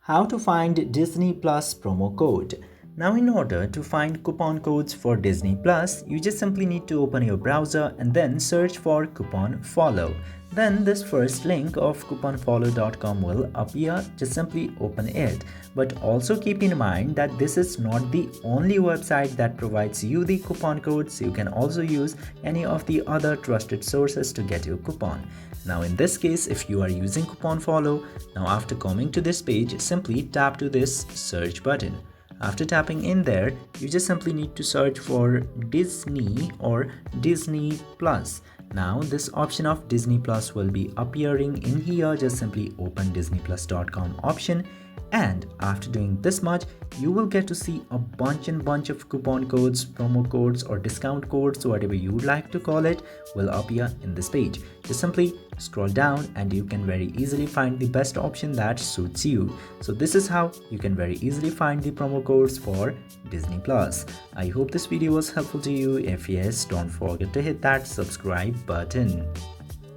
How to find Disney Plus promo code. Now in order to find coupon codes for Disney Plus, you just simply need to open your browser and then search for coupon follow. Then this first link of couponfollow.com will appear. Just simply open it. But also keep in mind that this is not the only website that provides you the coupon codes. You can also use any of the other trusted sources to get your coupon. Now in this case, if you are using coupon follow, now after coming to this page, simply tap to this search button. After tapping in there, you just simply need to search for Disney or Disney Plus. Now this option of Disney Plus will be appearing in here. Just simply open disneyplus.com option, and after doing this much, you will get to see a bunch of coupon codes, promo codes or discount codes, whatever you would like to call it, will appear in this page. Just simply scroll down and you can very easily find the best option that suits you. So this is how you can very easily find the promo codes for Disney Plus. I hope this video was helpful to you. If yes, don't forget to hit that subscribe button.